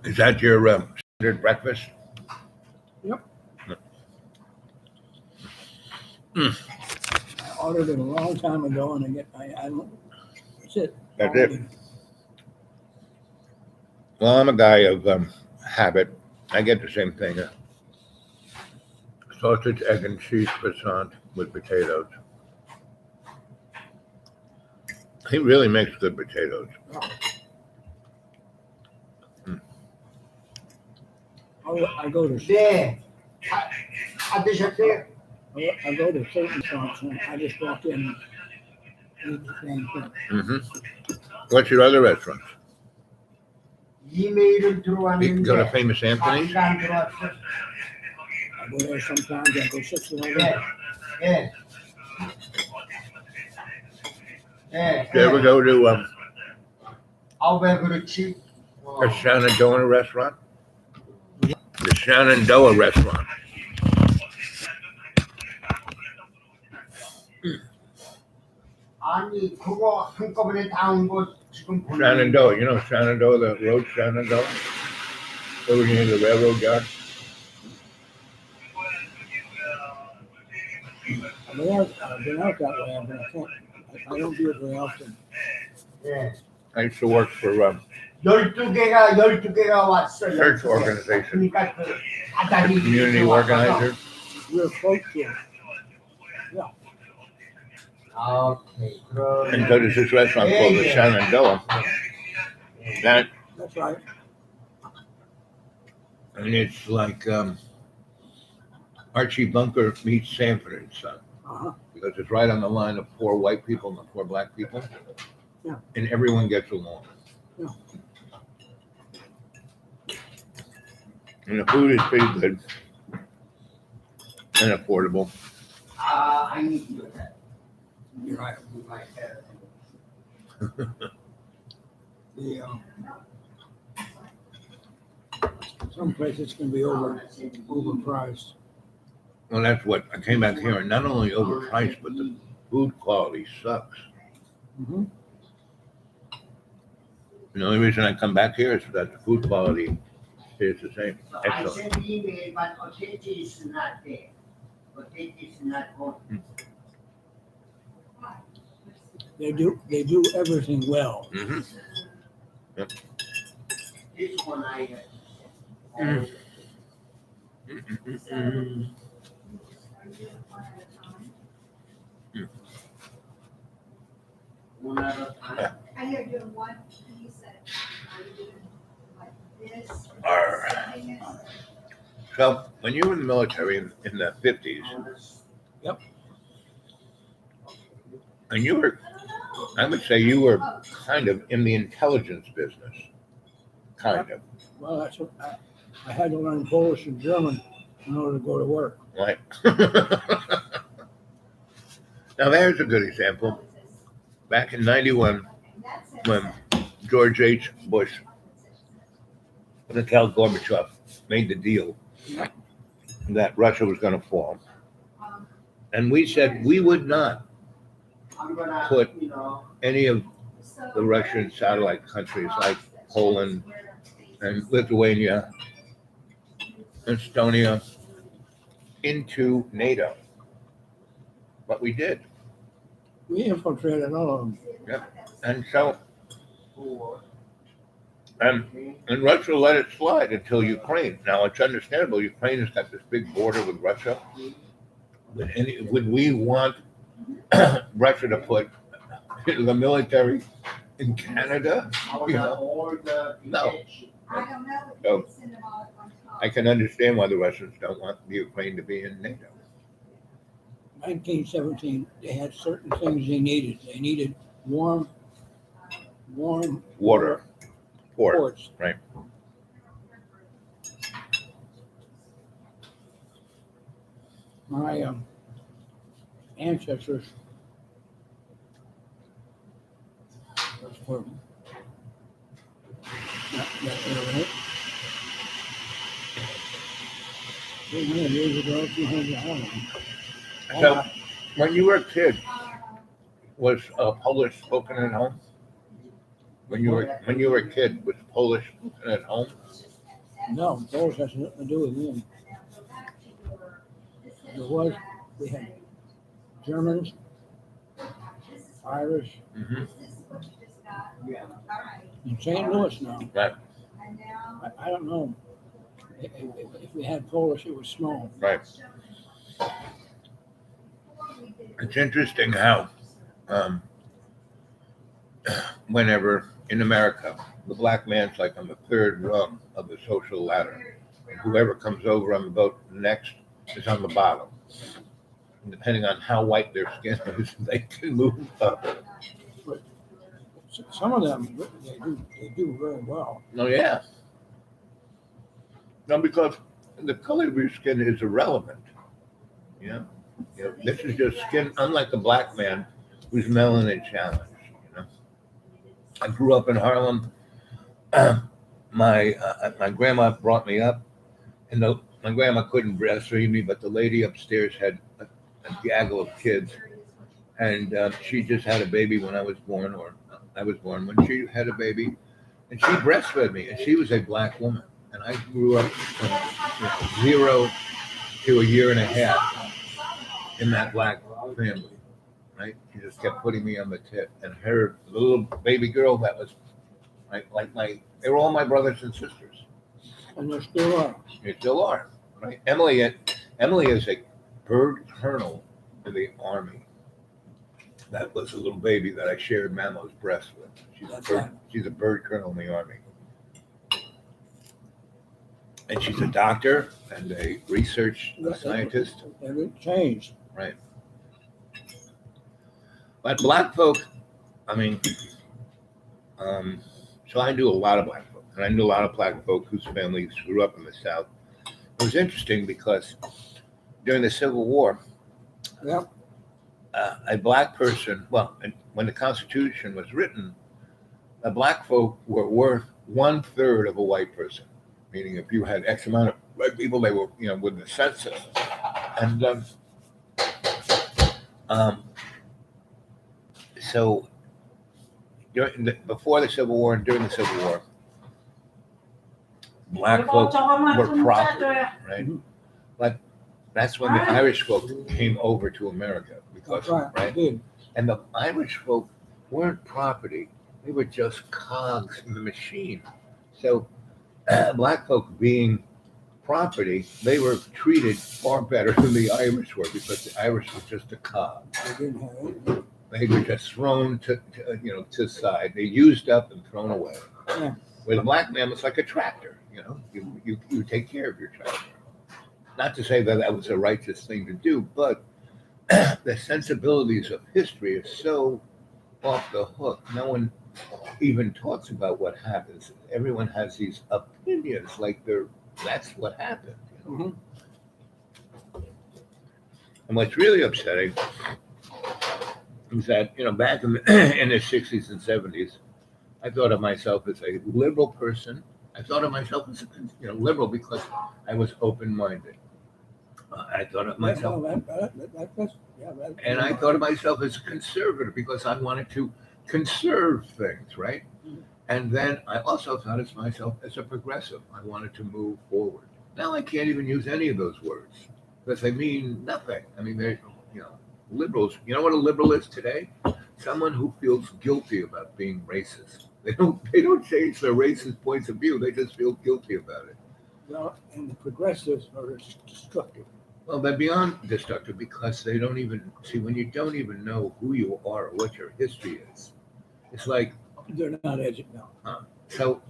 Is that your standard breakfast? Yep. Mm. I ordered it a long time ago, and I don't. That's it. That's it. Well, I'm a guy of habit. I get the same thing. Sausage, egg, and cheese croissant with potatoes. He really makes good potatoes. I go to 네. 드셨어요? I go to certain shops, and I just walk in and eat the same thing. Mm-hmm. What's your other restaurants? 이메일은 You can go to 들어왔는데 Famous Anthony's? 안 들어왔어. I go there sometimes. I go 6-11. 예. 예. Do you ever go to 왜 그렇지? a Shenandoah restaurant? The Shenandoah restaurant. 아니 그거 한꺼번에 다 온 거 지금 보는 Shenandoah, you know Shenandoah, the road Shenandoah? Over near the railroad yard? I've been out that way, but I can't. I don't do it very often. 예. I used to work for 12개가 왔어. church organization, 그러니까 그 아다리 community organizer. We're close to it. 오케이. And so there's this restaurant called the Shenandoah. That's right. And it's like Archie Bunker meets Sanford and Son. Because it's right on the line of 4 white people and 4 black people. Yeah. And everyone gets along. Yeah. And the food is pretty good and affordable. I need to do that. You're right. Some places can be overpriced. Well, that's what I came back here, and not only overpriced, but the food quality sucks. Mm-hmm. And the only reason I come back here is that the food quality is the same. I Excellent. sent email, but authentic is not there. Authentic is not on. They do everything well. Mm-hmm. Yep. This one I Mm. one at a time. And you're doing one piece at a time. Are you doing like this? Sitting it? So when you were in the military in the 50s, Yep. and you were, I would say you were kind of in the intelligence business. Kind of. Well, that's what I had to learn Polish and German in order to go to work. Right. Now there's a good example. Back in 91, when George H. Bush and Mikhail Gorbachev made the deal that Russia was going to fall. And we said we would not put any of the Russian satellite countries like Poland and Lithuania, Estonia into NATO. But we did. We infiltrated all of them. Yep. And so, and Russia let it slide until Ukraine. Now it's understandable. Ukraine has got this big border with Russia. Would we want Russia to put the military in Canada? You know? No. I don't know. If So, you can send them all at one time. I can understand why the Russians don't want the Ukraine to be in NATO. 1917, they had certain things they needed. They needed warm Water. Port. ports. Right. My ancestors was from that area. 300 years ago, 200 hours. So, when you were a kid, was Polish spoken at home? when you were a kid, was Polish at home? No, Polish has nothing to do with me. We had Germans, Irish, Mm-hmm. in St. Louis now. Right. I don't know. If we had Polish, it was small. Right. It's interesting how, whenever in America, the black man's like on the third rung of the social ladder, and whoever comes over on the boat next is on the bottom. And depending on how white their skin is, they can move up. Some of them, they do very well. Oh yeah. No, because the color of your skin is irrelevant. Yeah. You know, this is just skin, unlike the black man who's melanin challenged. You know, I grew up in Harlem. My grandma brought me up, and my grandma couldn't breastfeed me, but the lady upstairs had a gaggle of kids, and she just had a baby when I was born, or I was born when she had a baby, and she breastfed me, and she was a black woman, and I grew up from 0 to a year and a half in that black family, right? She just kept putting me on the tip, and her little baby girl that was they were all my brothers and sisters. And there still are. They still are, right? Emily is a bird colonel in the Army. That was a little baby that I shared Mamo's breast with. She's a bird colonel in the Army. And she's a doctor and a research scientist. Everything changed. Right. But black folk, I mean, so I knew a lot of black folk. And I knew a lot of black folk whose families grew up in the South. It was interesting because during the Civil War, Yep. A black person, when the Constitution was written, the black folk were worth 1/3 of a white person. Meaning, if you had X amount of white people, they were, with the census. And so before the Civil War and during the Civil War, black folks were property, right? Like that's when the Irish folk came over to America because, right? And the Irish folk weren't property; they were just cogs in the machine. So black folk being property, they were treated far better than the Irish were because the Irish were just a cog. They were just thrown to the side. They used up and thrown away. Yeah. Where the black man was like a tractor. You take care of your tractor. Not to say that that was a righteous thing to do, but the sensibilities of history are so off the hook. No one even talks about what happens. Everyone has these opinions like that's what happened. And what's really upsetting is that, back in the 60s and 70s, I thought of myself as a liberal person. I thought of myself as liberal because I was open-minded. I thought of myself, and I thought of myself as a conservative because I wanted to conserve things, right? And then I also thought of myself as a progressive. I wanted to move forward. Now I can't even use any of those words because they mean nothing. I mean, they're, liberals. You know what a liberal is today? Someone who feels guilty about being racist. They don't change their racist points of view. They just feel guilty about it. Well, and the progressives are destructive. Well, they're beyond destructive because they don't even see when you don't even know who you are or what your history is. It's like They're not educated. No. So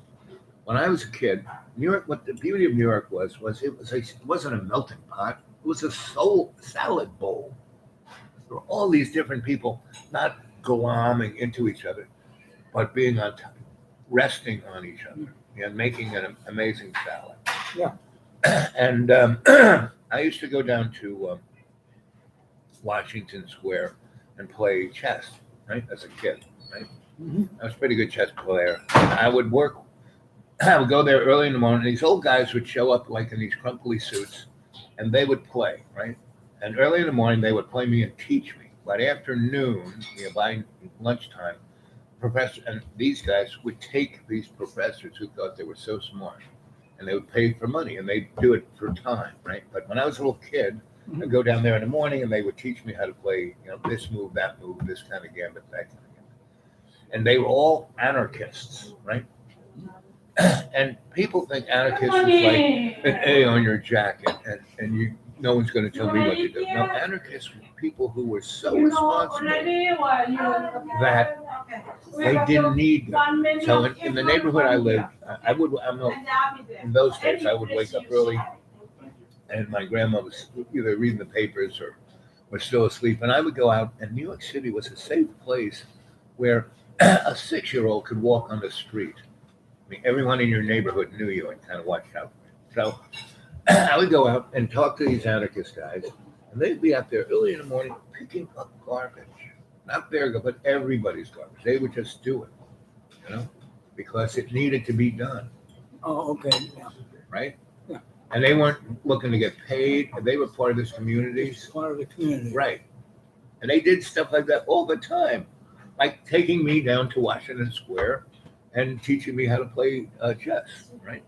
when I was a kid, New York. What the beauty of New York was it wasn't a melting pot. It was a salad bowl. There were all these different people not glomming into each other, but being on top, resting on each other, and making an amazing salad. Yeah. And I used to go down to Washington Square and play chess, right, as a kid, right? I was a pretty good chess player. I would go there early in the morning. These old guys would show up like in these crumply suits, and they would play, right? And early in the morning, they would play me and teach me. By afternoon, by lunchtime, professor, and these guys would take these professors who thought they were so smart, and they would pay for money, and they'd do it for time, right? But when I was a little kid, I'd go down there in the morning, and they would teach me how to play, this move, that move, this kind of gambit, that kind of gambit. And they were all anarchists, right? And people think anarchist is like an A on your jacket, and no one's going to tell me what to do. No, anarchists were people who were so responsible that they didn't need them. So in the neighborhood I lived, in those days I would wake up early, and my grandma was either reading the papers or was still asleep, and I would go out. And New York City was a safe place where a 6-year-old could walk on the street. I mean, everyone in your neighborhood knew you and kind of watched out for you. So I would go out and talk to these anarchist guys, and they'd be out there early in the morning picking up garbage. Not their garbage, but everybody's garbage. They would just do it, because it needed to be done. Oh, okay, yeah. Right? Yeah. And they weren't looking to get paid. They were part of this community. It's part of the community. Right. And they did stuff like that all the time, like taking me down to Washington Square and teaching me how to play chess, right?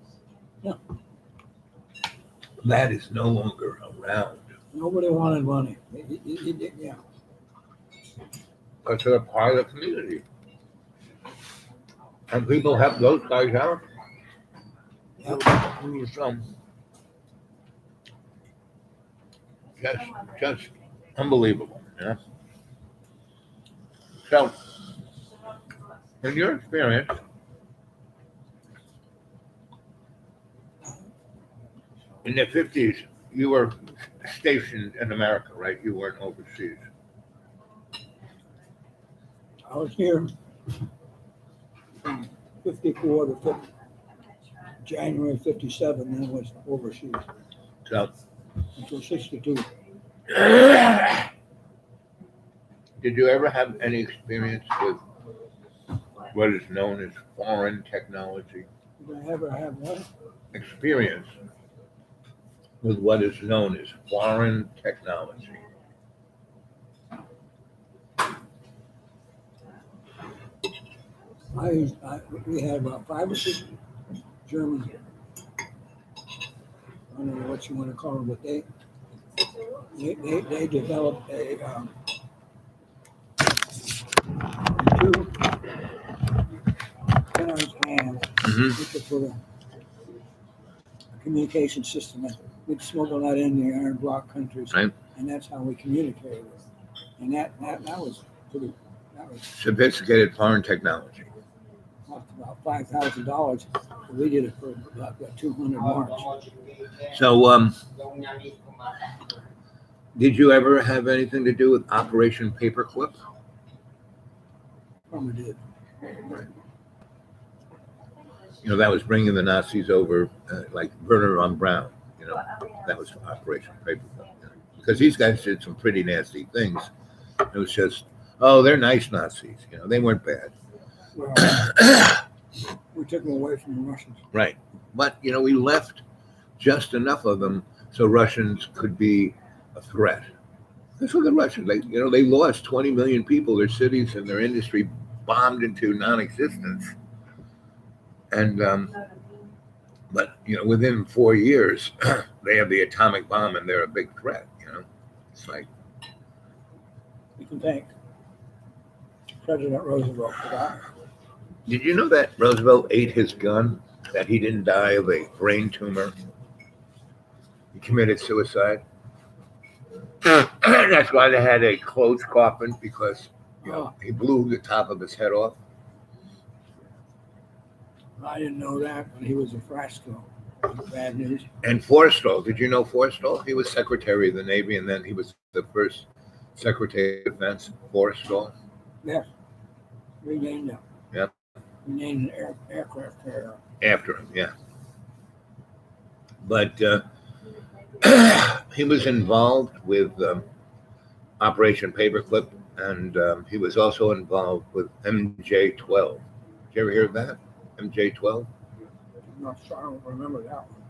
Yeah. That is no longer around. Nobody wanted money. Yeah. Because they're part of the community. And people help those guys out. Yep. So, just unbelievable, So, in your experience, in the 50s, you were stationed in America, right? You weren't overseas. I was here from 54 to 50, January 57, then was overseas So, until 62. did you ever have any experience with what is known as foreign technology? Did I ever have what? Experience with what is known as foreign technology. We had about 5 or 6 German, I don't know what you want to call them, but they developed two 10-ounce cans, which were for the communication system. We'd smuggle that in the iron block countries, Right. and that's how we communicated. And that was pretty. That was Sophisticated foreign technology. cost about $5,000. We did it for about 200 marks. So, did you ever have anything to do with Operation Paperclip? Probably did. That was bringing the Nazis over, like Werner von Braun. That was Operation Paperclip. Because these guys did some pretty nasty things. It was just, they're nice Nazis. They weren't bad. Well, we took them away from the Russians. Right. But, we left just enough of them so Russians could be a threat. That's what the Russians, they lost 20 million people, their cities and their industry bombed into non-existence. And, but, within 4 years, they have the atomic bomb and they're a big threat, It's like. You can thank President Roosevelt for that. Did you know that Roosevelt ate his gun? That he didn't die of a brain tumor? He committed suicide. That's why they had a closed coffin, because he blew the top of his head off. I didn't know that, but he was a Frasco. Bad news. And Forrestal, did you know Forrestal? He was Secretary of the Navy, and then he was the first Secretary of Defense. Forrestal. Yes. Renamed him. Yep. Renamed an aircraft carrier. After him, yeah. But he was involved with Operation Paperclip, and he was also involved with MJ-12. Did you ever hear of that? MJ-12? I'm not sure, I don't remember that one.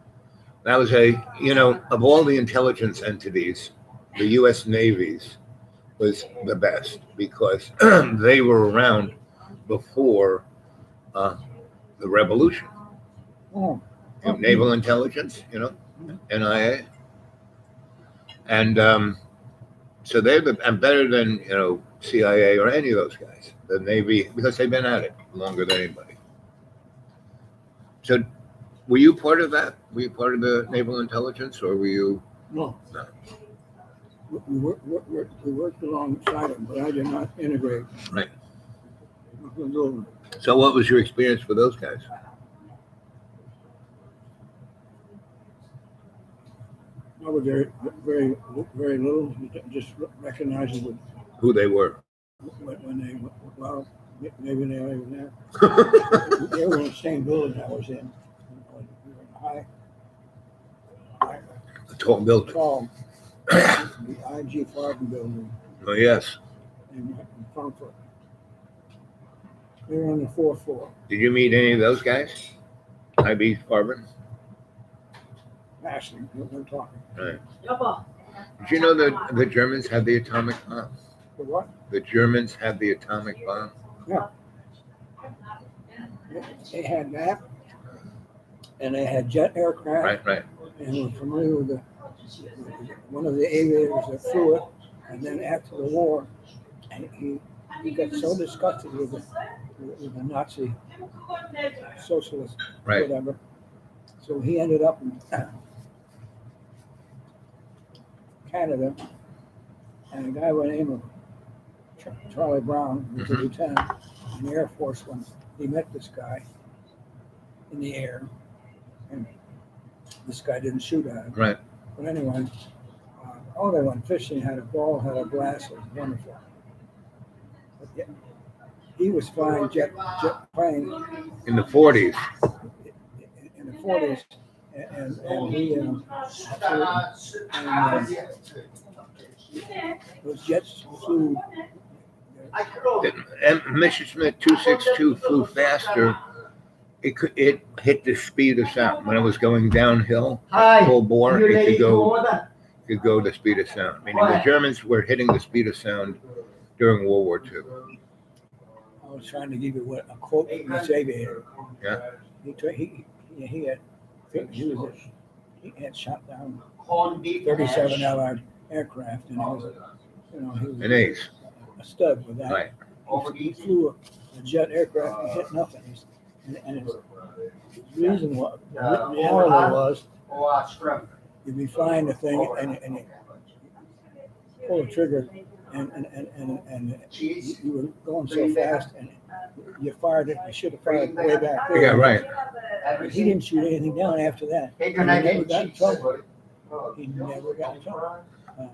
That was of all the intelligence entities, the U.S. Navy's was the best, because they were around before the revolution. Oh, Naval intelligence, NIA, and so and better than CIA or any of those guys. The Navy, because they've been at it longer than anybody. So, were you part of that? Were you part of the naval intelligence, or were you? no. No. We worked alongside them, but I did not integrate. Right. Nothing to do with it. So, what was your experience with those guys? I was very, very little. Just recognizing Who they were? when they, well, maybe they were even there. They were in the same building I was in. We were in high, The tall building. tall, the IG Farben building Oh yes. in Frankfurt. We were on the fourth floor. Did you meet any of those guys? IB Farben? Actually, we're talking. Right. Did you know that the Germans had the atomic bomb? The what? The Germans had the atomic bomb. Yeah. They had that, and they had jet aircraft. Right. And we're familiar with one of the aviators that flew it, and then after the war, he got so disgusted with the Nazi socialist Right. whatever, so he ended up in Canada, and a guy by the name of Charlie Brown, who was a Mhm. lieutenant in the Air Force when he met this guy in the air, and this guy didn't shoot at him. Right. But anyway, they went fishing, had a ball, had a glass, it was wonderful. But yeah, he was flying jet plane In the 40s. in the 40s, and he those jets flew. And Messerschmitt 262 flew faster. It hit the speed of sound when it was going downhill. Full bore, it could go the speed of sound. Meaning the Germans were hitting the speed of sound during World War II. I was trying to give you a quote from this aviator. Yeah. He had shot down 37 Allied aircraft, and he was An ace. a stud with that. Right. He flew a jet aircraft and hit nothing. And his reason was, the reality was, you'd be flying the thing and you pull the trigger and you were going so fast and you fired it. You should have fired way back there. Yeah, right. But he didn't shoot anything down after that. And he never got in trouble. He never got in trouble.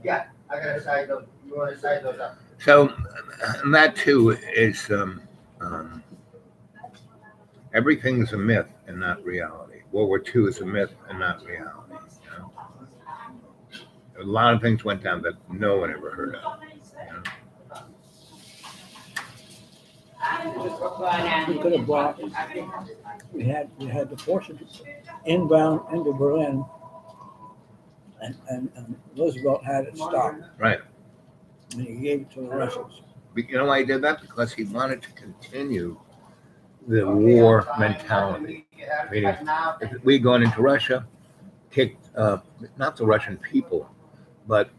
Yeah, I gotta side those. You wanna side those up? So and that too is everything's a myth and not reality. World War II is a myth and not reality. A lot of things went down that no one ever heard of. We could have brought. We had the forces inbound into Berlin, and Roosevelt had it stopped. Right. And he gave it to the Russians. But you know why he did that? Because he wanted to continue the war mentality. Meaning, if we gone into Russia, kicked not the Russian people, but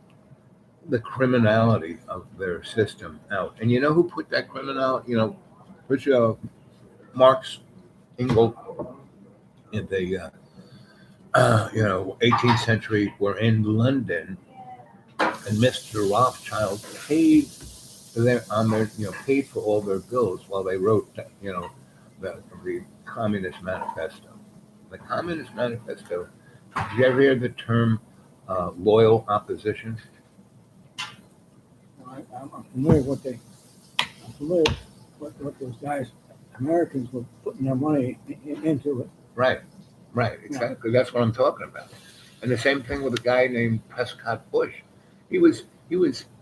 the criminality of their system out. And you know who put that criminality? Which Marx, Engels, in the 18th century were in London, and Mr. Rothschild paid paid for all their bills while they wrote the Communist Manifesto. The Communist Manifesto. Did you ever hear the term loyal opposition? I'm familiar with what those guys, Americans, were putting their money into it. Right, exactly. That's what I'm talking about. And the same thing with a guy named Prescott Bush. He was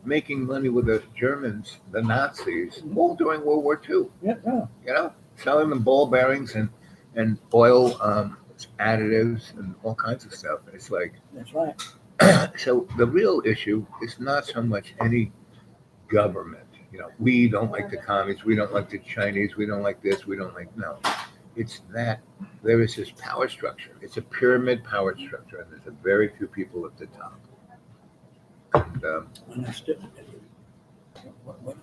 making money with the Germans, the Nazis, all during World War II. Yeah. Selling them ball bearings and oil additives and all kinds of stuff. And it's like, That's right. so the real issue is not so much any government. we don't like the commies, we don't like the Chinese, we don't like this, we don't like, no. It's that there is this power structure. It's a pyramid power structure, and there's a very few people at the top. And, And it's still, what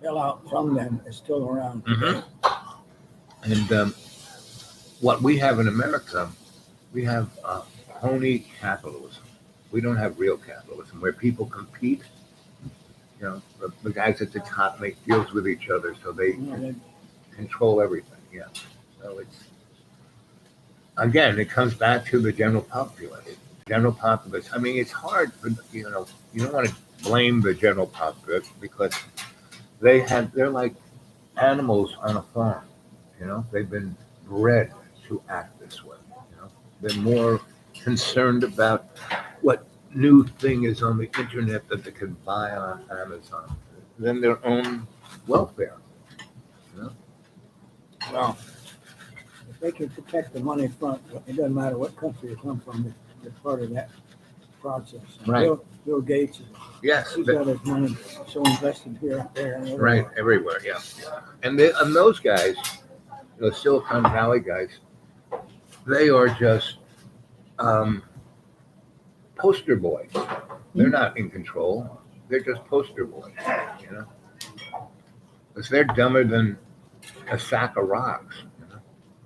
fell out from them is still around. Mhm. And what we have in America, we have phony capitalism. We don't have real capitalism where people compete. The guys at the top make deals with each other so they control everything. Yeah. So it comes back to the general populace. General populace. I mean, it's hard for, you don't want to blame the general populace because they're like animals on a farm. They've been bred to act this way. They're more concerned about what new thing is on the internet that they can buy on Amazon than their own welfare. Well, if they can protect the money front, it doesn't matter what country you come from, they're part of that process. Right. Bill Gates, Yes. he's got his money so invested here, there, and everywhere. Right. Everywhere. Yeah. And those guys, Silicon Valley guys, they are just poster boys. They're not in control. They're just poster boys. Because they're dumber than a sack of rocks.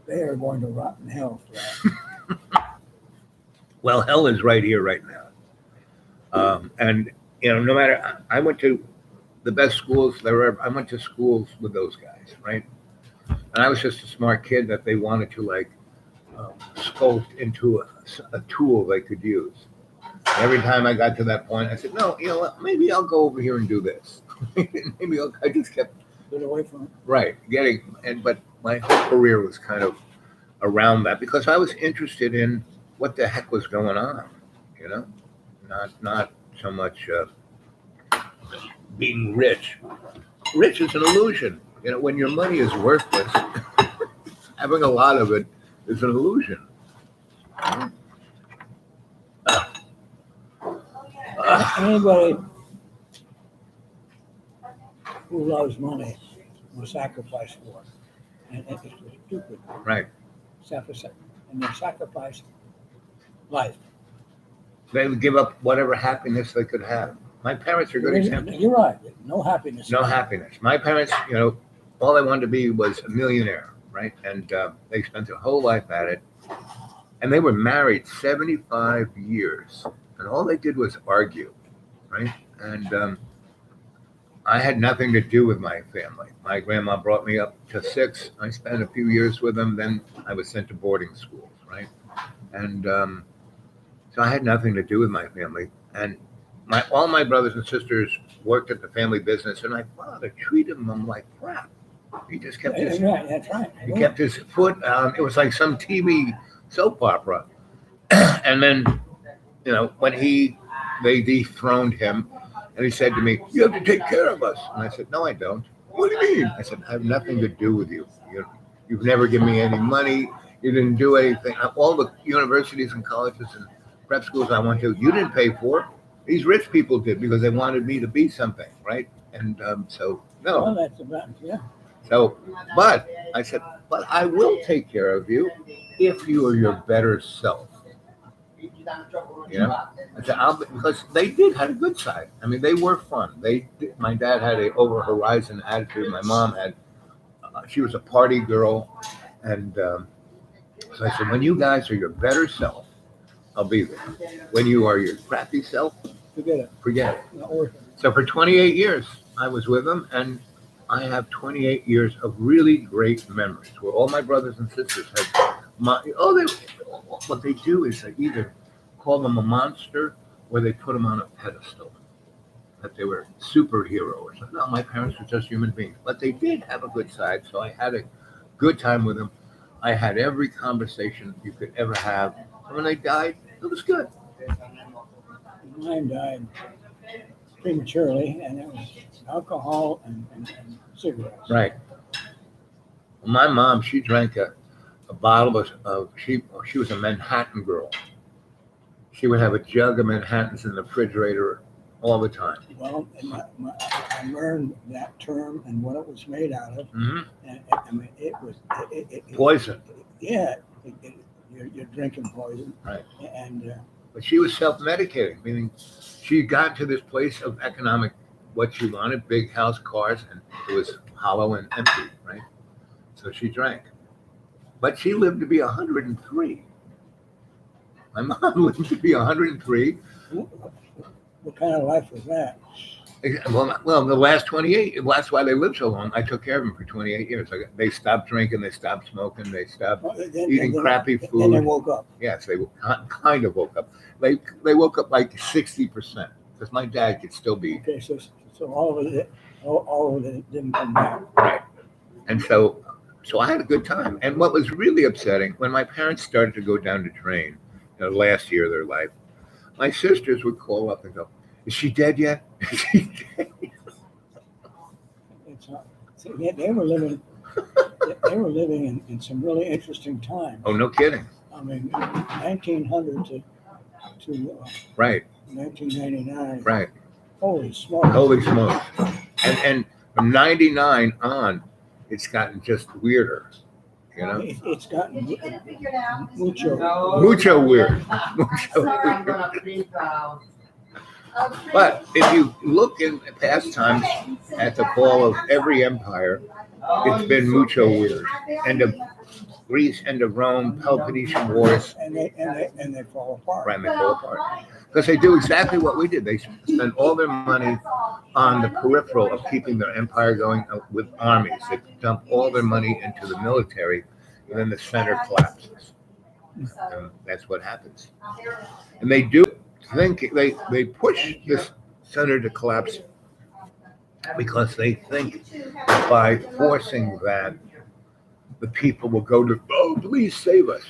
They are going to rot in hell for that. Well, hell is right here, right now. And no matter, I went to the best schools there ever. I went to schools with those guys, right? And I was just a smart kid that they wanted to sculpt into a tool they could use. And every time I got to that point, I said, no, what? Maybe I'll go over here and do this. I just kept Get away from it. right but my whole career was kind of around that because I was interested in what the heck was going on, not so much being rich. Rich is an illusion. When your money is worthless, having a lot of it is an illusion. Anybody who loves money will sacrifice for it. And it's stupid. Right. And they sacrifice life. They would give up whatever happiness they could have. My parents are good examples. You're right. No happiness. No happiness. My parents, all they wanted to be was a millionaire, right? And they spent their whole life at it. And they were married 75 years. And all they did was argue, right? And I had nothing to do with my family. My grandma brought me up to 6. I spent a few years with them. Then I was sent to boarding schools, right? And so I had nothing to do with my family. And all my brothers and sisters worked at the family business, and my father treated them like crap. He just kept his That's right. he kept his foot. It was like some TV soap opera. And then, when they dethroned him, and he said to me, "You have to take care of us." And I said, "No, I don't." "What do you mean?" I said, "I have nothing to do with you. You've never given me any money. You didn't do anything. All the universities and colleges and prep schools I went to, you didn't pay for. These rich people did because they wanted me to be something, right?" And so, no. Well, that's about, yeah. So, but I said, "But I will take care of you if you are your better self." I said, because they did have a good side. I mean, they were fun. My dad had a over horizon attitude. My mom had, she was a party girl, and so I said, when you guys are your better self, I'll be there. When you are your crappy self, Forget it. it. Not worth it. So for 28 years, I was with them, and I have 28 years of really great memories where all my brothers and sisters had what they do is they either call them a monster or they put them on a pedestal, that they were superheroes. No, my parents were just human beings, but they did have a good side, so I had a good time with them. I had every conversation you could ever have. And when they died, it was good. Mine died prematurely, and it was alcohol and cigarettes. Right. My mom, she drank a bottle of she was a Manhattan girl. She would have a jug of Manhattans in the refrigerator all the time. Well, and I learned that term and what it was made out of. Hmm. And I mean, it was Poison. Yeah, you're drinking poison. Right. And But she was self-medicating, meaning she got to this place of economic, what she wanted, big house, cars, and it was hollow and empty, right? So she drank. But she lived to be 103. My mom lived to be 103. what kind of life was that? Well, the last 28, that's why they lived so long. I took care of them for 28 years. They stopped drinking, they stopped smoking, they stopped eating crappy Then food. they woke up. Yes, they kind of woke up. They woke up like 60%, because my dad could still be. Okay, so all of it didn't come back. Right. And so I had a good time. And what was really upsetting, when my parents started to go down the drain, last year of their life, my sisters would call up and go, "Is she dead yet? Is she dead?" It's not, see, they were living. They were living in some really interesting times. Oh, no kidding. I mean, 1900 to Right, 1999. right. Holy smokes! Holy smokes. And from 99 on, it's gotten just weirder, It's gotten Did you get it figured out? mucho. Mucho weird. Mucho Sorry, I'm weird. gonna print out. But if you look in past times at the fall of every empire, it's been mucho weird. End of Greece, end of Rome, Peloponnesian Wars, And they fall apart. right, they fall apart. Because they do exactly what we did. They spend all their money on the peripheral of keeping their empire going with armies. They dump all their money into the military, and then the center collapses. And that's what happens. And they do think they push this center to collapse because they think that by forcing that, the people will go to, "Oh, please save us."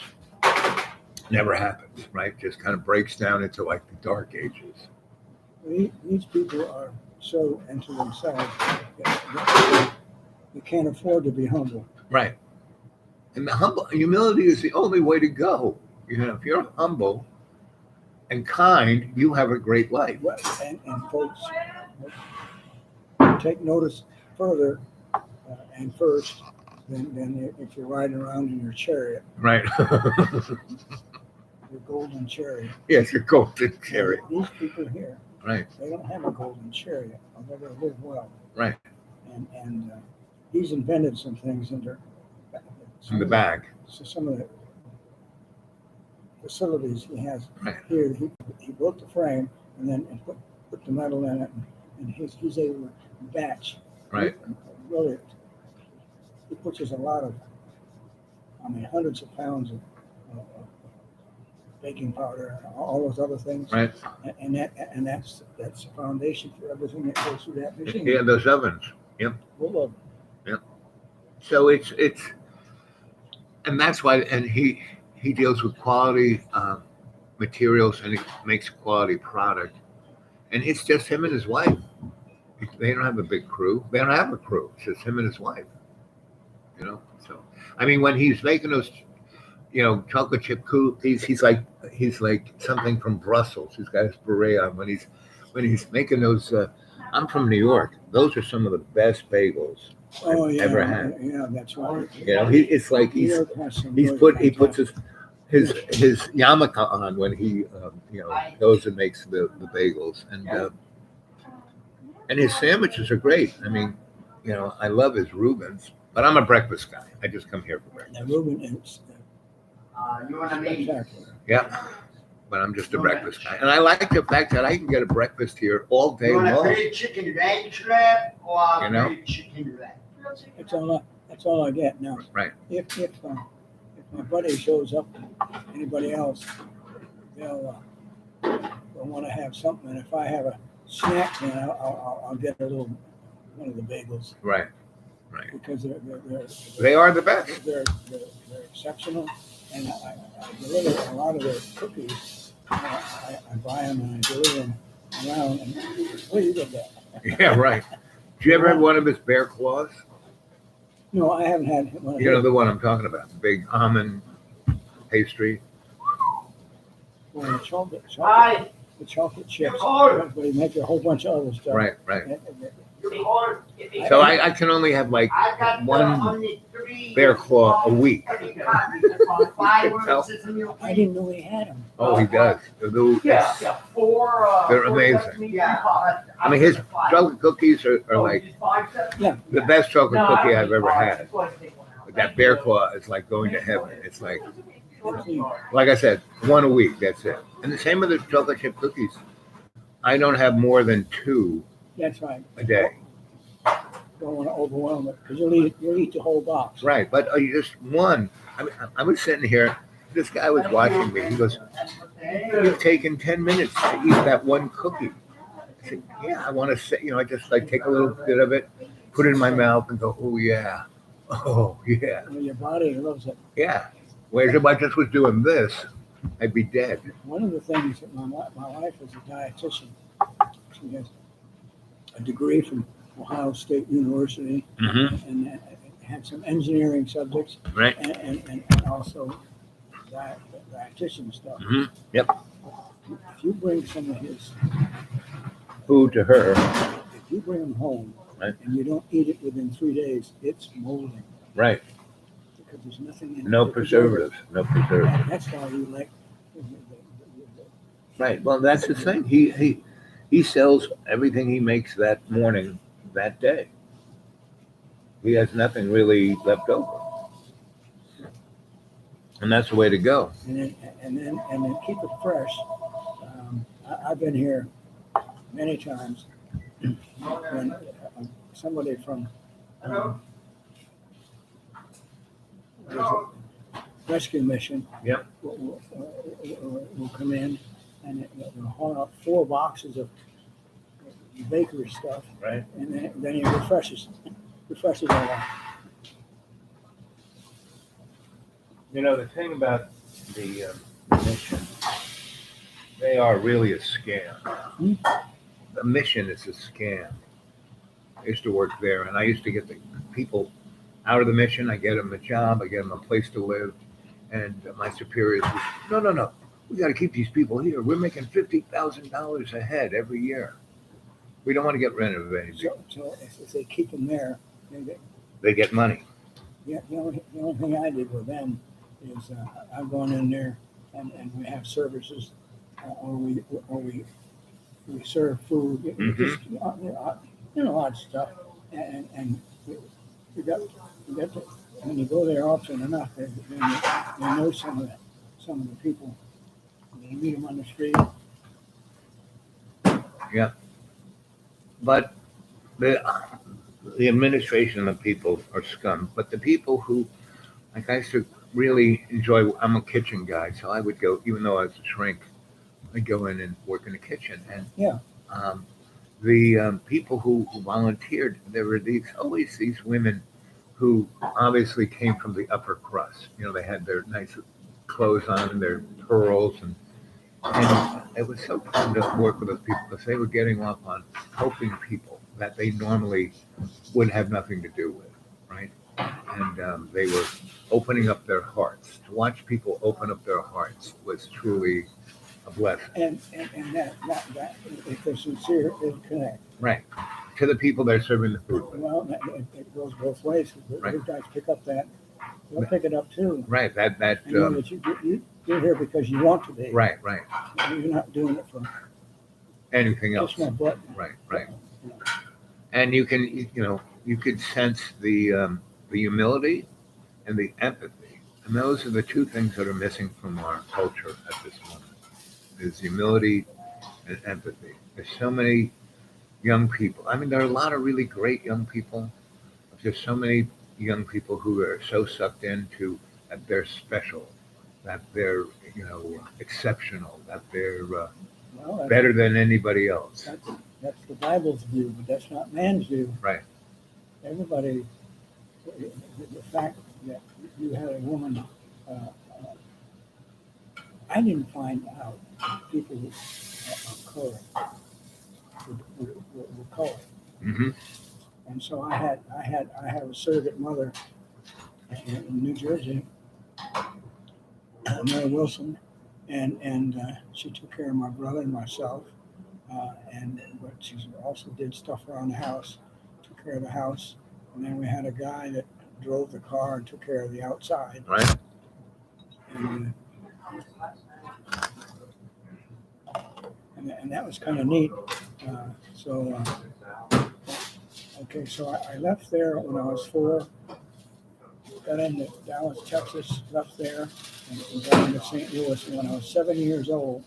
Never happens, right? Just kind of breaks down into like the dark ages. These people are so into themselves that they can't afford to be humble. Right. And the humility is the only way to go. If you're humble and kind, you have a great life. And folks take notice further and first than if you're riding around in your chariot, Right. your golden chariot. Yes, your golden chariot. These people here, Right. they don't have a golden chariot, although they live well. Right. And he's invented some things in In the back. So some of the facilities he has Right. here, he built the frame and then put the metal in it, and he's able to batch. Right. Really, he pushes a lot of, hundreds of pounds of baking powder and all those other things. Right. And that's the foundation for everything that goes through that machine. Yeah, those ovens. Full of So it's and that's why, and he deals with quality materials, and he makes a quality product, and it's just him and his wife. They don't have a big crew. They don't have a crew. It's just him and his wife. So when he's making those, chocolate chip cookies, he's like something from Brussels. He's got his beret on when he's making those. I'm from New York. Those are some of the best bagels ever had. Yeah, that's right. It's like he puts his yarmulke on when he goes and makes the bagels, and his sandwiches are great. I love his Reubens, but I'm a breakfast guy. I just come here for breakfast. The Reuben is You wanna make spectacular. Yeah, but I'm just a breakfast guy, and I like the fact that I can get a breakfast here all day You want a long. grilled chicken ranch wrap or a You know? grilled chicken wrap? That's all I get now. Right. If my buddy shows up, anybody else, they'll want to have something. And if I have a snack, then I'll get a little one of the bagels Right. because They are the best. they're exceptional, and I deliver a lot of their cookies. I buy them and I deliver them around. And where do you get that? Yeah, right. Did you ever have one of his bear claws? No, I haven't had one of You know the one I'm talking about, the big almond pastry. chocolate. Hi, the chocolate chips, but they make a whole bunch of other stuff. Right. And- So I can only have like I got one bear claw a week. I didn't know he had them. Oh, he does. They're amazing. I mean, his chocolate cookies are like the best chocolate cookie I've ever had. But that bear claw is like going to heaven. It's like I said, one a week. That's it. And the same with the chocolate chip cookies. I don't have more than 2 That's right. a day. Don't want to overwhelm it because you'll eat the whole box. Right, but just one. I mean, I was sitting here. This guy was watching me. He goes, "You've taken 10 minutes to eat that one cookie." I said, "Yeah, I want to say, I just like take a little bit of it, put it in my mouth, and go, oh yeah, oh yeah, Well, your body loves it. yeah." Whereas if I just was doing this, I'd be dead. One of the things that my wife is a dietitian. She has a degree from Ohio State University Mm-hmm. and had some engineering subjects Right. and also dietitian stuff. Mm-hmm. Yep. If you bring some of his, Food to her. if you bring them home Right. and you don't eat it within 3 days, it's molding Right. because there's nothing in it. No preservatives. No preservatives. That's why you like. Right. Well, that's the thing. He sells everything he makes that morning, that day. He has nothing really left over, and that's the way to go. And then keep it fresh. I've been here many times when somebody from there's a rescue mission Yep. will come in and they'll haul out 4 boxes of bakery stuff, Right. and then he refreshes all that. The thing about the mission, they are really a scam. Hmm? The mission is a scam. I used to work there, and I used to get the people out of the mission. I get them a job, I get them a place to live, and my superiors would, no, we got to keep these people here. We're making $50,000 a head every year. We don't want to get rid of anything. So if they keep them there, They get money. the only thing I did with them is I've gone in there and we have services or we serve food, just, a lot of stuff, and we got to, when you go there often enough, they know some of the people. You meet them on the street. But the administration and the people are scum. But the people who, like I used to really enjoy, I'm a kitchen guy, so I would go, even though I was a shrink, I'd go in and work in the kitchen. And the people who volunteered, there were always these women who obviously came from the upper crust. They had their nice clothes on and their pearls, and it was so fun to work with those people because they were getting off on helping people that they normally would have nothing to do with, right? And they were opening up their hearts. To watch people open up their hearts was truly a blessing. And that if they're sincere, they'll connect. Right. To the people they're serving the food with. Well, it goes both ways. Right. You guys pick up that, they'll pick it up too. Right. That And know that you're here because you want to be. right. You're not doing it for Anything else. just my butt. Right. And you could sense the humility and the empathy. And those are the 2 things that are missing from our culture at this moment. Is humility and empathy. There's so many young people. I mean, there are a lot of really great young people. There's so many young people who are so sucked into that they're special, that they're, exceptional, that they're better than anybody else. That's the Bible's view, but that's not man's view. Right. Everybody, the fact that you had a woman, I didn't find out people of color were colored. Mm-hmm. And so I had a surrogate mother in New Jersey, Mary Wilson, and she took care of my brother and myself, but she also did stuff around the house, took care of the house, and then we had a guy that drove the car and took care of the outside. Right. And that was kind of neat. Okay, so I left there when I was 4, got into Dallas, Texas, left there, and got into St. Louis. And when I was 7 years old,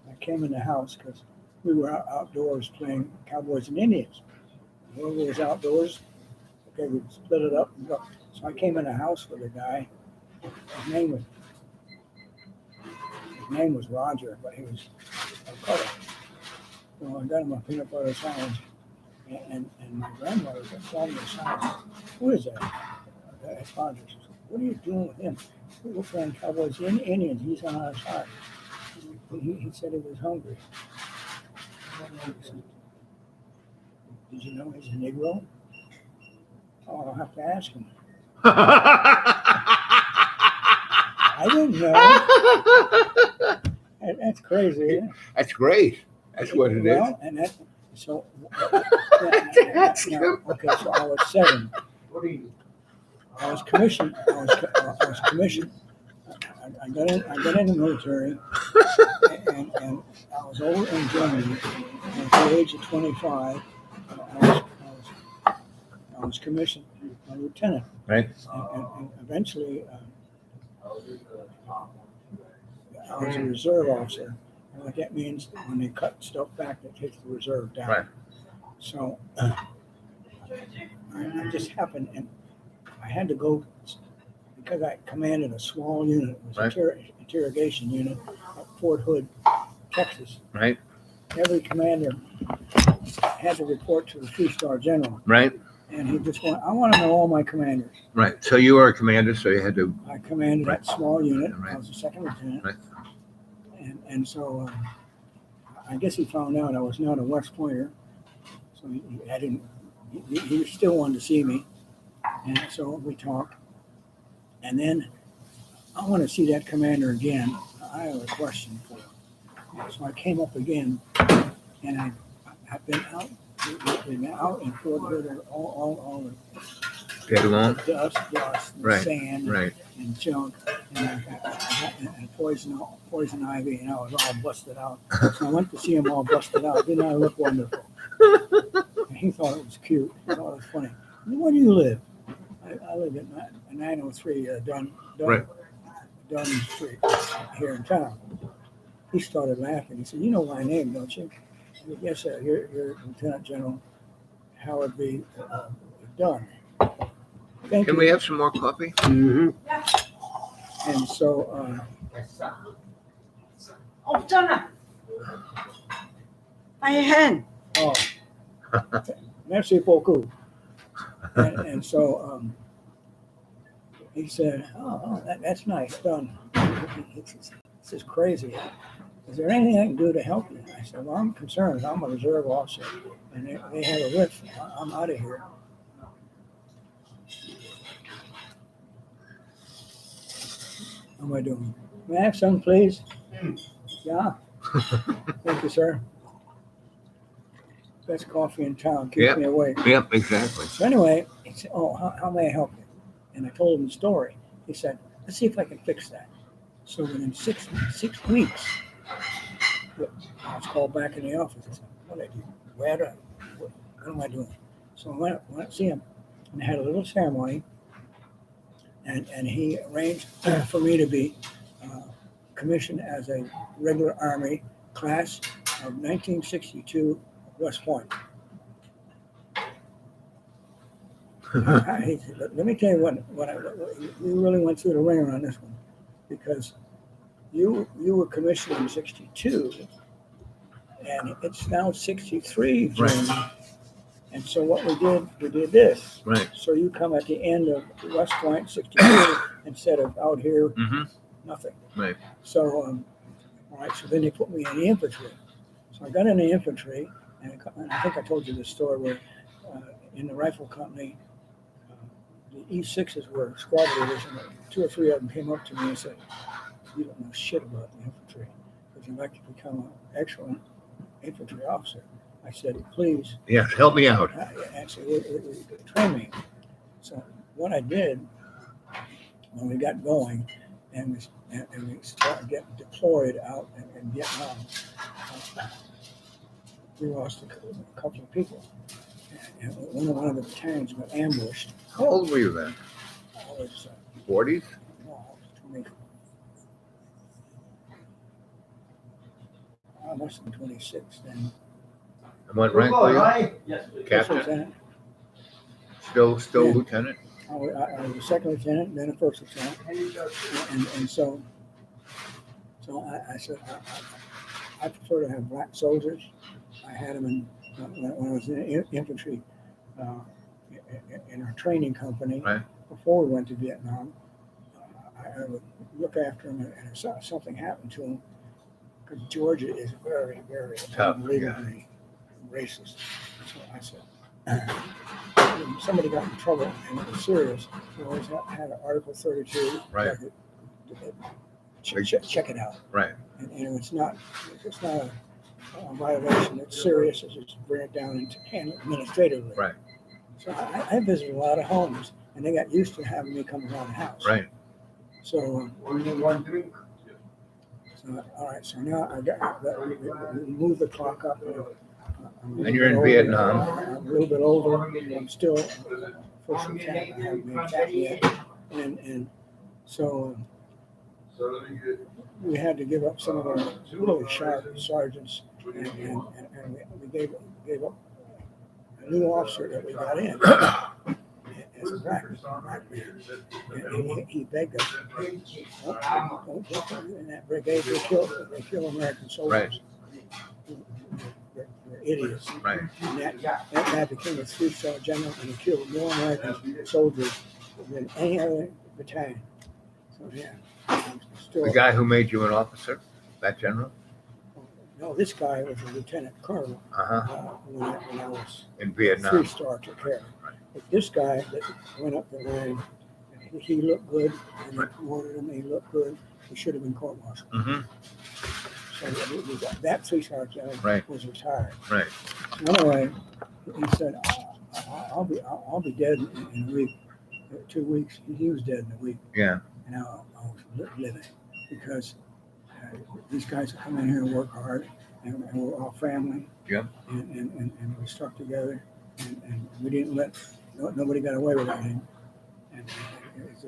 I came in the house because we were outdoors playing Cowboys and Indians. Whoever was outdoors, okay, we'd split it up and go. So I came in the house with a guy. His name was Roger, but he was a color. So I got him a peanut butter sandwich. And my grandmother saw me aside. Who is that? That's Roger. She said, what are you doing with him? We're playing Cowboys and Indians. He's on our side. He said he was hungry. Said, did you know he's a Negro? Oh, I'll have to ask him. I didn't know. That's crazy, isn't it? That's great. That's what it is. Well, and that, so, okay, so I was 7. I was commissioned. I got in the military, and I was over in Germany. And at the age of 25, I was commissioned a lieutenant. Right. And eventually, I was a reserve officer. And what that means, when they cut stuff back, that takes the reserve down. Right. So I just happened, and I had to go because I commanded a small unit. It was Right. an interrogation unit at Fort Hood, Texas. Right. Every commander had to report to the 3-star general. Right. And he just went, I want to know all my commanders. Right. So you were a commander, so you had to. I commanded Right. that small unit. Right. I was a second lieutenant. Right. And so I guess he found out I was not a West Pointer. So he still wanted to see me. And so we talked. And then I want to see that commander again. I have a question for him. So I came up again, and I've been out in Fort Hood all the Get along. dust, and Right. sand, Right. and junk, and I got poison ivy, and I was all busted out. So I went to see him all busted out. Didn't I look wonderful? And he thought it was cute. He thought it was funny. Where do you live? I live at 903 Dunn Street here in town. He started laughing. He said, "You know my name, don't you?" I said, "Yes, sir. You're Lieutenant General Howard B. Dunn." Thank Can you. we have some more coffee? Mm-hmm. And so, Oh, Donna. I hand. oh, merci beaucoup. And so he said, "Oh, that's nice done. This is crazy. Is there anything I can do to help you?" I said, "Well, I'm concerned. I'm a reserve officer, and they have a rift. I'm out of here." How am I doing? May I have some, please? Yeah. Thank you, sir. Best coffee in town. Keeps Yeah. me awake. Yep, exactly. So anyway, he said, "Oh, how may I help you?" And I told him the story. He said, "Let's see if I can fix that." So within six weeks, I was called back in the office. I said, "What did I do? What am I doing?" So I went to see him, and I had a little ceremony, and he arranged for me to be commissioned as a regular Army class of 1962 West Point. Let me tell you what we really went through the ringer on this one, because you were commissioned in 62, and it's now 63 June. Right. And so what we did this. Right. So you come at the end of West Point 62 instead of out here, Mm-hmm. nothing. Right. So, all right, so then they put me in the infantry. So I got in the infantry, and I think I told you this story where in the rifle company, the E6s were squad leaders, and 2 or 3 of them came up to me and said, you don't know shit about the infantry. Would you like to become an excellent infantry officer? I said, please. Yes, help me out. I said, train me. So what I did when we got going and we started getting deployed out in Vietnam, we lost a couple of people. And one of the battalions got ambushed. How old were you then? I was, 40s? no, I was 20. I must have been 26 then. And what rank were you? First Captain? lieutenant. Still Yeah. lieutenant? I was a second lieutenant, then a first lieutenant. And so I said, I prefer to have black soldiers. I had them when I was in infantry in our training company Right. before we went to Vietnam. I would look after them, and if something happened to them, because Georgia is very, very Tough, unbelievably racist. So I said, when somebody got in trouble and it was serious, we always had an Article 32. Right. Check it out. Right. And it's not a violation. It's serious. It's just bring it down and handle it administratively. Right. So I visited a lot of homes, and they got used to having me come around the house. Right. So, Only one drink. so all right. So now we moved the clock up. And you're in Vietnam. I'm a little bit older. I'm still first lieutenant. I haven't been captain yet. And so we had to give up some of our really sharp sergeants, and we gave up a new officer that we got in as a black man. And he begged us, don't get in that brigade. They kill American soldiers. They're idiots. Right. And that guy became a 3-star general, and he killed more American soldiers than any other battalion. So yeah, I'm still. The guy who made you an officer, that general? No, this guy was a lieutenant colonel when I was In Vietnam. 3-star took care of him. But this guy that went up the line, he looked good, and they promoted him. He looked good. He should have been court-martialed. Mm-hmm. So that 3-star general was retired. Right. Anyway, he said, "I'll be dead in a week, 2 weeks." He was dead in a week. Yeah. And I was living because these guys come in here and work hard, and we're all family. Yep. And we stuck together, and we didn't let nobody got away with anything. And it's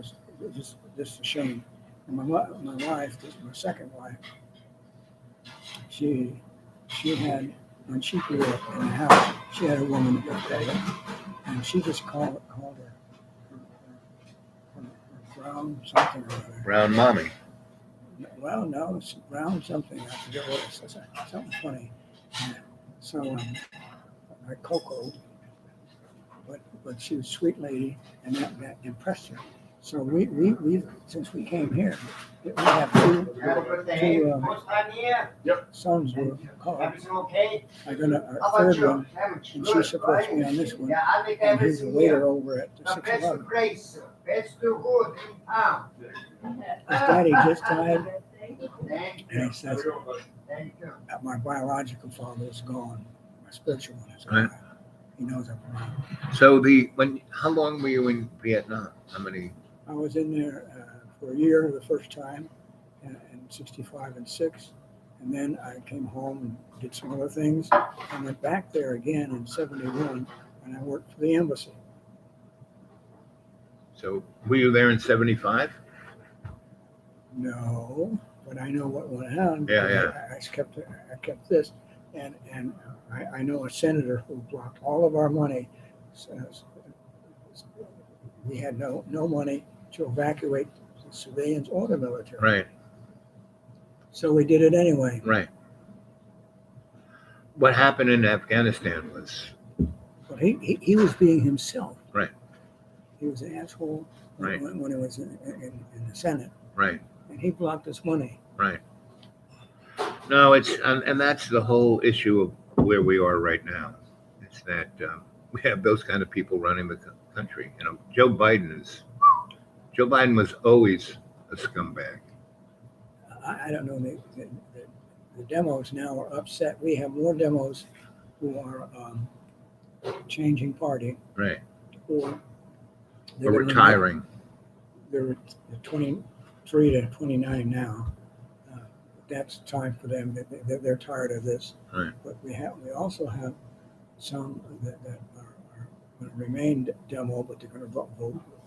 just a shame. And my wife, my second wife, she had, when she grew up in the house, she had a woman that day, and she just called her brown something or other. Brown mommy. Well, no, it's brown something. I forget what it says. Something funny. Yeah. So I Coco, but she was a sweet lady, and that impressed her. So we since we came here, we have two sons who called. I got a third one, and she supports me on this one. And he's a waiter over at the 611. His daddy just died, and he says that my biological father is gone. My spiritual one is gone. Right. He knows I'm wrong. So how long were you in Vietnam? How many? I was in there for a year the first time, in 65 and 6. And then I came home and did some other things. I went back there again in 71, and I worked for the embassy. So were you there in 75? No, but I know what went on. Yeah. I kept this, and I know a senator who blocked all of our money. We had no money to evacuate the civilians or the military. Right. So we did it anyway. Right. What happened in Afghanistan was. But he was being himself. Right. He was an asshole Right. when he was in the Senate. Right. And he blocked us money. Right. No, and that's the whole issue of where we are right now. It's that we have those kind of people running the country. You know, Joe Biden was always a scumbag. I don't know, the demos now are upset. We have more demos who are changing party, Right. or Or gonna retiring. They're 23 to 29 now. That's time for them. They're tired of this. Right. But we also have some that are going to remain demo, but they're going to vote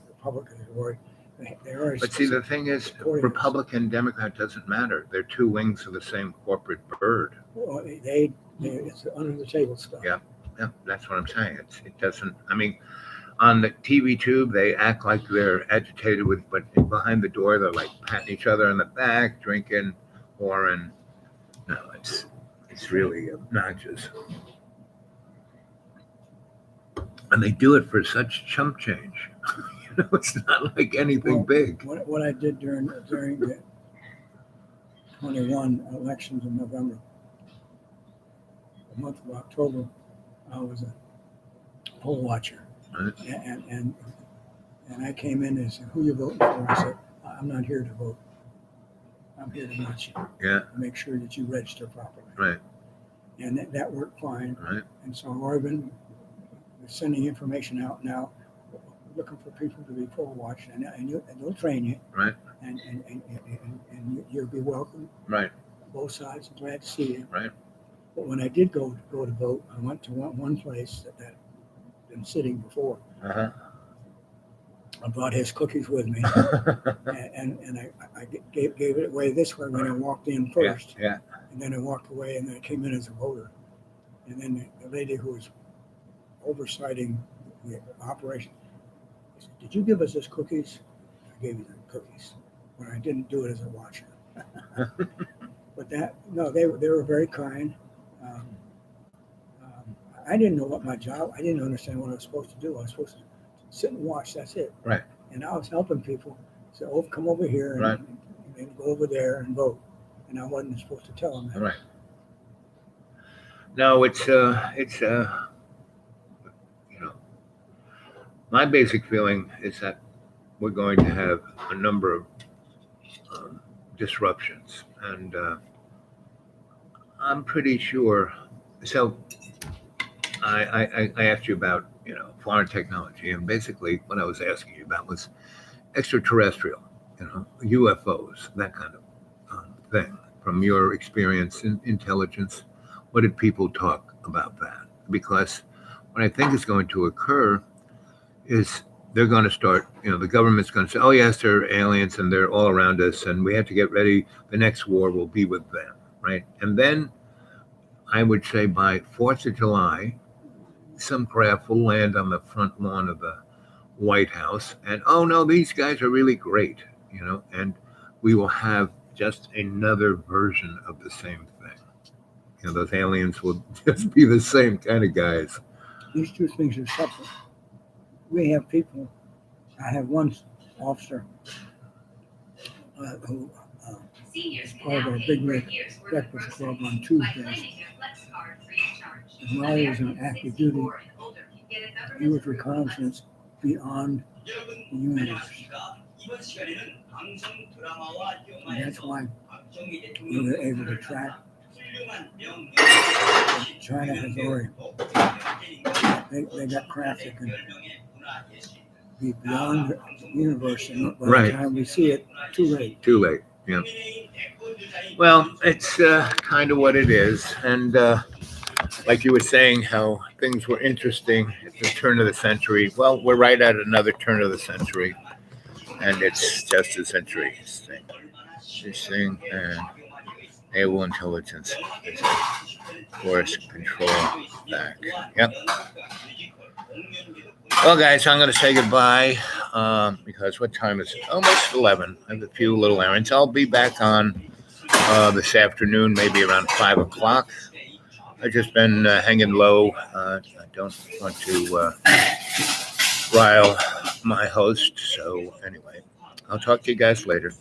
Republican. They're already. But see, the thing is, Republican, Democrat doesn't matter. They're two wings of the same corporate bird. Well, it's under the table stuff. Yeah. Yeah, that's what I'm saying. It doesn't. I mean, on the TV tube, they act like they're agitated but behind the door, they're like patting each other on the back, drinking, pouring. No, it's really obnoxious. And they do it for such chump change. It's not like anything big. What I did during the 21 elections in November, the month of October, I was a poll watcher. Right. And I came in and said, "Who you voting for?" I said, "I'm not here to vote. I'm here to watch you. Yeah. Make sure that you register properly." Right. And that worked fine. Right. And so I've already been sending information out now, looking for people to be poll watched, and they'll train you. Right. And you'll be welcome. Right. Both sides. I'm glad to see you. Right. But when I did go to vote, I went to one place that I'd been sitting before. Uh-huh. I brought his cookies with me, and I gave it away this way when I walked in first. Yeah. And then I walked away, and then I came in as a voter. And then the lady who was oversighting the operation said, "Did you give us his cookies?" I gave you the cookies, but I didn't do it as a watcher. But they were very kind. I didn't know what my job. I didn't understand what I was supposed to do. I was supposed to sit and watch. That's it. Right. And I was helping people. So, come over here and, Right. and go over there and vote. And I wasn't supposed to tell them that. Right. No, it's my basic feeling is that we're going to have a number of disruptions, and I'm pretty sure. So I asked you about foreign technology, and basically what I was asking you about was extraterrestrial, UFOs, that kind of thing. From your experience in intelligence, what did people talk about that? Because what I think is going to occur is they're going to start, the government's going to say, "Oh yes, they're aliens and they're all around us and we have to get ready. The next war will be with them," right? And then I would say by 4th of July, some craft will land on the front lawn of the White House and, "Oh no, these guys are really great," and we will have just another version of the same thing. Those aliens will just be the same kind of guys. These two things are separate. We have people. I have one officer who is part of our Big Red Breakfast Club on Tuesdays. And while he was on active duty, he was reconnaissance beyond the universe. And that's why we were able to track. China has already, they got craft that can be beyond the universe, and by the time we see it, too late. Too late, yeah. Well, it's kind of what it is, and like you were saying, how things were interesting at the turn of the century. Well, we're right at another turn of the century, and it's just a century thing. This thing, and naval intelligence is force control back. Yep. Well, guys, I'm going to say goodbye because what time is it? Almost 11. I have a few little errands. I'll be back on this afternoon, maybe around 5 o'clock. I've just been hanging low. I don't want to rile my host. So anyway, I'll talk to you guys later.